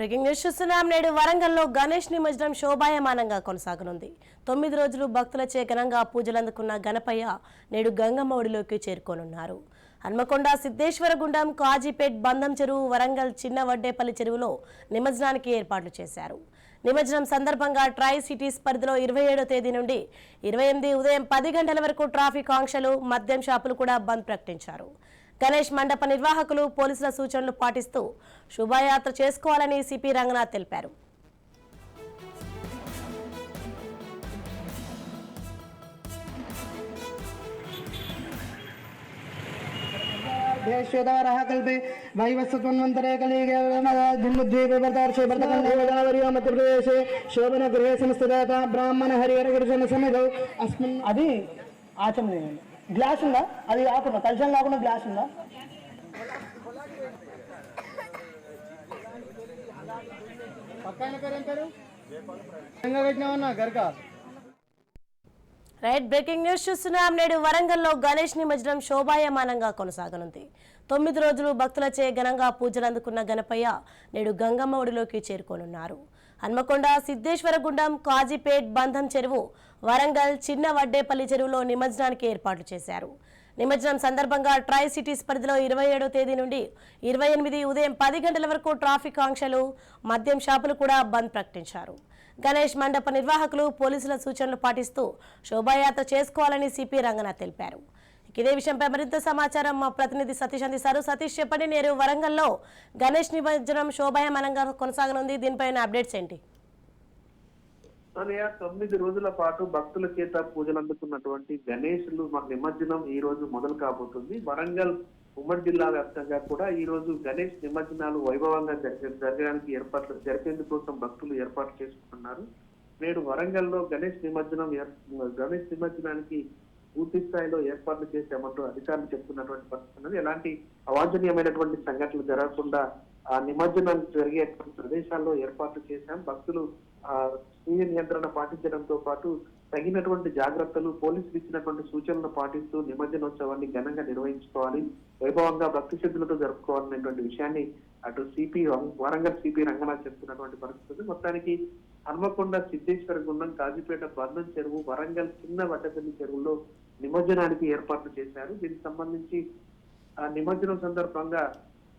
Breaking news చూస్తున్నాం. నేడు వరంగల్లో గణేష్ నిమజ్జనం శోభాయమానంగా కొనసాగనుంది. 9 రోజులు భక్తులచే ఘనంగా పూజలు అందుకున్న గణపయ్య నేడు గంగమ్మ ఒడిలోకి చేరుకోనున్నారు. హన్మకొండ సిద్ధేశ్వరగుండం, కాజీపేట్, బంధం చెరువు, వరంగల్ చిన్న వడ్డేపల్లి చెరువులో నిమజ్జనానికి ఏర్పాట్లు చేశారు. నిమజ్జనం సందర్భంగా ట్రై సిటీస్ పరిధిలో 27వ తేదీ నుండి 28 ఉదయం 10 గంటల వరకు ట్రాఫిక్ ఆంక్షలు, మద్యం షాపులు కూడా బంద్ ప్రకటించారు. గణేష్ మండప నిర్వాహకులు పోలీసుల సూచనలు పాటిస్తూ శోభాయాత్ర చేసుకోవాలని సిపి రంగనాథ్ తెలిపారు. कल्पे वैवस्वन्वंतरे कलिगे मध्यप्रदेशे शोभन गृह संस्थित ब्राह्मण हरिहर गुरुजन समितौ अस्मिन् అది ఆచమనం గ్లాస్ ఉందా అది కాకుండా కల్చర్ కాకుండా గ్లాస్ ఉందా పక్కన పేరు పెట్టినావన్నా గర్గా రైట్ బ్రేకింగ్ న్యూస్ చూస్తున్నాం. నేడు వరంగల్లో గణేష్ నిమజ్జనం శోభాయమానంగా కొనసాగనుంది. 9 రోజులు భక్తులచే ఘనంగా పూజలు అందుకున్న గణపయ్య నేడు గంగమ్మ ఒడిలోకి చేరుకోనున్నారు. హన్మకొండ సిద్ధేశ్వరగుండం, కాజీపేట్, బంధం చెరువు, వరంగల్ చిన్న వడ్డేపల్లి చెరువులో నిమజ్జనానికి ఏర్పాట్లు చేశారు. నిమజ్జనం సందర్భంగా ట్రై సిటీస్ పరిధిలో 27వ తేదీ నుండి 28 ఉదయం 10 గంటల వరకు ట్రాఫిక్ ఆంక్షలు, మద్యం షాపులు కూడా బంద్ ప్రకటించారు. గణేష్ మండప నిర్వాహకులు పోలీసుల సూచనలు పాటిస్తూ శోభాయాత్ర చేసుకోవాలని సిపి రంగనాథ్ తెలిపారు. ఇదే విషయంపై మరింత సమాచారం మా ప్రతినిధి సతీష్ అందిస్తారు. సతీష్, చెప్పండి, నేరు వరంగల్లో గణేష్ నిమజ్జనం శోభాయమానంగా కొనసాగనుంది. దీనిపైన అప్డేట్స్ ఏంటి? 9 రోజుల పాటు భక్తుల చేత పూజలు అందుకున్నటువంటి గణేశులు నిమజ్జనం ఈ రోజు మొదలు కాబోతుంది. వరంగల్ ఉమ్మడి జిల్లా వ్యాప్తంగా కూడా ఈ రోజు గణేష్ నిమజ్జనాలు వైభవంగా జరగడానికి జరిపేందుకోసం భక్తులు ఏర్పాటు చేసుకుంటున్నారు. నేడు వరంగల్లో గణేష్ నిమజ్జనానికి పూర్తి స్థాయిలో ఏర్పాట్లు చేశామంటూ అధికారులు చెప్తున్నటువంటి పరిస్థితి. ఎలాంటి అవాంఛనీయమైనటువంటి సంఘటనలు జరగకుండా ఆ నిమజ్జనం జరిగేటువంటి ప్రదేశాల్లో ఏర్పాట్లు చేశాం. భక్తులు స్వీయ నియంత్రణ పాటించడంతో పాటు తగినటువంటి జాగ్రత్తలు, పోలీసులు ఇచ్చినటువంటి సూచనలు పాటిస్తూ నిమజ్జనోత్సవాన్ని ఘనంగా నిర్వహించుకోవాలి, వైభవంగా భక్తి శ్రద్ధలతో జరుపుకోవాలనేటువంటి విషయాన్ని అటు వరంగల్ సిపి రంగనాథ్ చెప్తున్నటువంటి పరిస్థితి. మొత్తానికి హన్మకొండ సిద్ధేశ్వరగుండం, కాజీపేట, బంధం చెరువు, వరంగల్ చిన్న వడ్డపల్లి చెరువులో నిమజ్జనానికి ఏర్పాట్లు చేశారు. దీనికి సంబంధించి ఆ నిమజ్జనం సందర్భంగా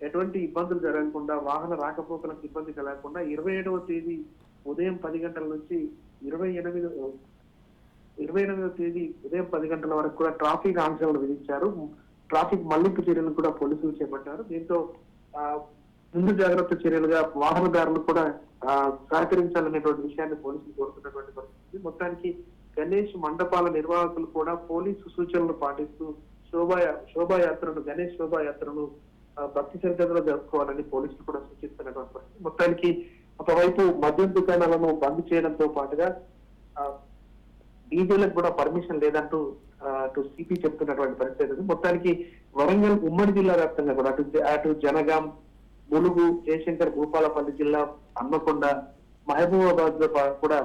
ఎటువంటి ఇబ్బందులు జరగకుండా, వాహన రాకపోకలకు ఇబ్బంది కలగకుండా 27వ తేదీ ఉదయం 10 గంటల నుంచి 28వ తేదీ ఉదయం 10 గంటల వరకు కూడా ట్రాఫిక్ ఆంక్షలను విధించారు. ట్రాఫిక్ మళ్లింపు చర్యలను కూడా పోలీసులు చేపట్టారు. దీంతో ముందు జాగ్రత్త చర్యలుగా వాహనదారులు కూడా సహకరించాలనేటువంటి విషయాన్ని పోలీసులు కోరుతున్నటువంటి పరిస్థితి. మొత్తానికి గణేష్ మండపాల నిర్వాహకులు కూడా పోలీసు సూచనలు పాటిస్తూ గణేష్ శోభాయాత్రను భక్తి శ్రద్ధలో జరుపుకోవాలని పోలీసులు కూడా సూచిస్తున్నటువంటి పరిస్థితి. మొత్తానికి ఒకవైపు మద్యం దుకాణాలను బంద్ చేయడంతో పాటుగా డీజేలకు కూడా పర్మిషన్ లేదంటూ అటు సిపి చెప్తున్నటువంటి పరిస్థితి. మొత్తానికి వరంగల్ ఉమ్మడి జిల్లా వ్యాప్తంగా కూడా అటు జనగాం, ములుగు, జయశంకర్, భూపాలపల్లి జిల్లా, హన్మకొండ, మహబూబాబాద్ లో కూడా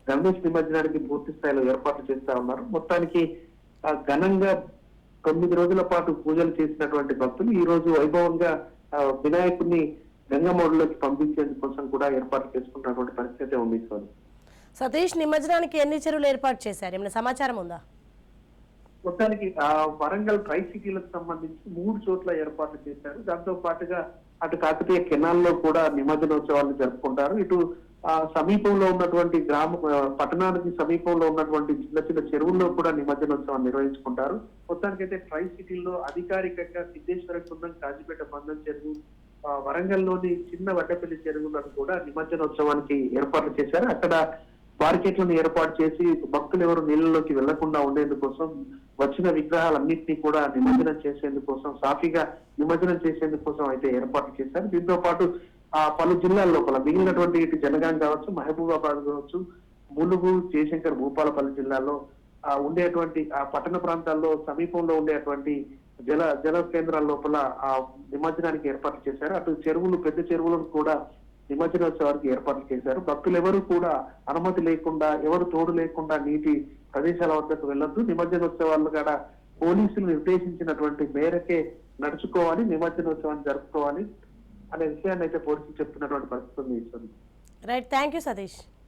గణేష్ నిమజ్జనానికి పూర్తి స్థాయిలో ఏర్పాట్లు చేస్తా ఉన్నారు. మొత్తానికి ఘనంగా 9 రోజుల పాటు పూజలు చేసినటువంటి భక్తులు ఈ రోజు వైభవంగా వినాయకుడిని గంగమ్మడిలోకి పంపించేందుకోసం కూడా ఏర్పాటు చేసుకున్నటువంటి పరిస్థితి ఉంది. సతీష్, నిమజ్జనానికి ఎన్ని చెరువులు ఏర్పాటు చేశారు? ఏమైనా సమాచారం ఉందా? మొత్తానికి వరంగల్ ట్రై సిటీలకు సంబంధించి 3 చోట్ల ఏర్పాట్లు చేశారు. దాంతో పాటుగా అటు కాకతీయ కెనాల్లో కూడా నిమజ్జనోత్సవాలు జరుపుకుంటారు. ఇటు సమీపంలో ఉన్నటువంటి పట్టణానికి సమీపంలో ఉన్నటువంటి చిన్న చిన్న చెరువుల్లో కూడా నిమజ్జనోత్సవాన్ని నిర్వహించుకుంటారు. మొత్తానికైతే ట్రై సిటీల్లో అధికారికంగా సిద్ధేశ్వరగుండం, కాజీపేట, బంధం చెరువు, వరంగల్లోని చిన్న వడ్డపల్లి చెరువులను కూడా నిమజ్జనోత్సవానికి ఏర్పాట్లు చేశారు. అక్కడ బార్కెట్లను ఏర్పాటు చేసి భక్తులు ఎవరు నీళ్ళలోకి వెళ్లకుండా ఉండేందుకోసం వచ్చిన విగ్రహాలన్నింటినీ కూడా నిమజ్జనం చేసేందుకోసం, సాఫీగా నిమజ్జనం చేసేందుకోసం అయితే ఏర్పాట్లు చేశారు. దీంతో పాటు పలు జిల్లాల లోపల మిగిలినటువంటి ఇటు జనగాం కావచ్చు, మహబూబాబాద్ కావచ్చు, ములుగు, జయశంకర్, భూపాలపల్లి జిల్లాల్లో ఉండేటువంటి ఆ పట్టణ ప్రాంతాల్లో సమీపంలో ఉండేటువంటి జల కేంద్రాల లోపల ఆ నిమజ్జనానికి ఏర్పాట్లు చేశారు. అటు చెరువులు, పెద్ద చెరువులను కూడా నిమజ్జనోత్సవానికి ఏర్పాట్లు చేశారు. భక్తులు ఎవరు కూడా అనుమతి లేకుండా, ఎవరు తోడు లేకుండా నీటి ప్రదేశాల వద్దకు వెళ్లొద్దు. నిమజ్జనోత్సవాలు కూడా పోలీసులు నిర్దేశించినటువంటి మేరకే నడుచుకోవాలి, నిమజ్జనోత్సవాన్ని జరుపుకోవాలి. అనే విషయాన్ని అయితే పోలీసులు చెప్తున్నటువంటి పరిస్థితి ఉంది. Right, thank you Satish.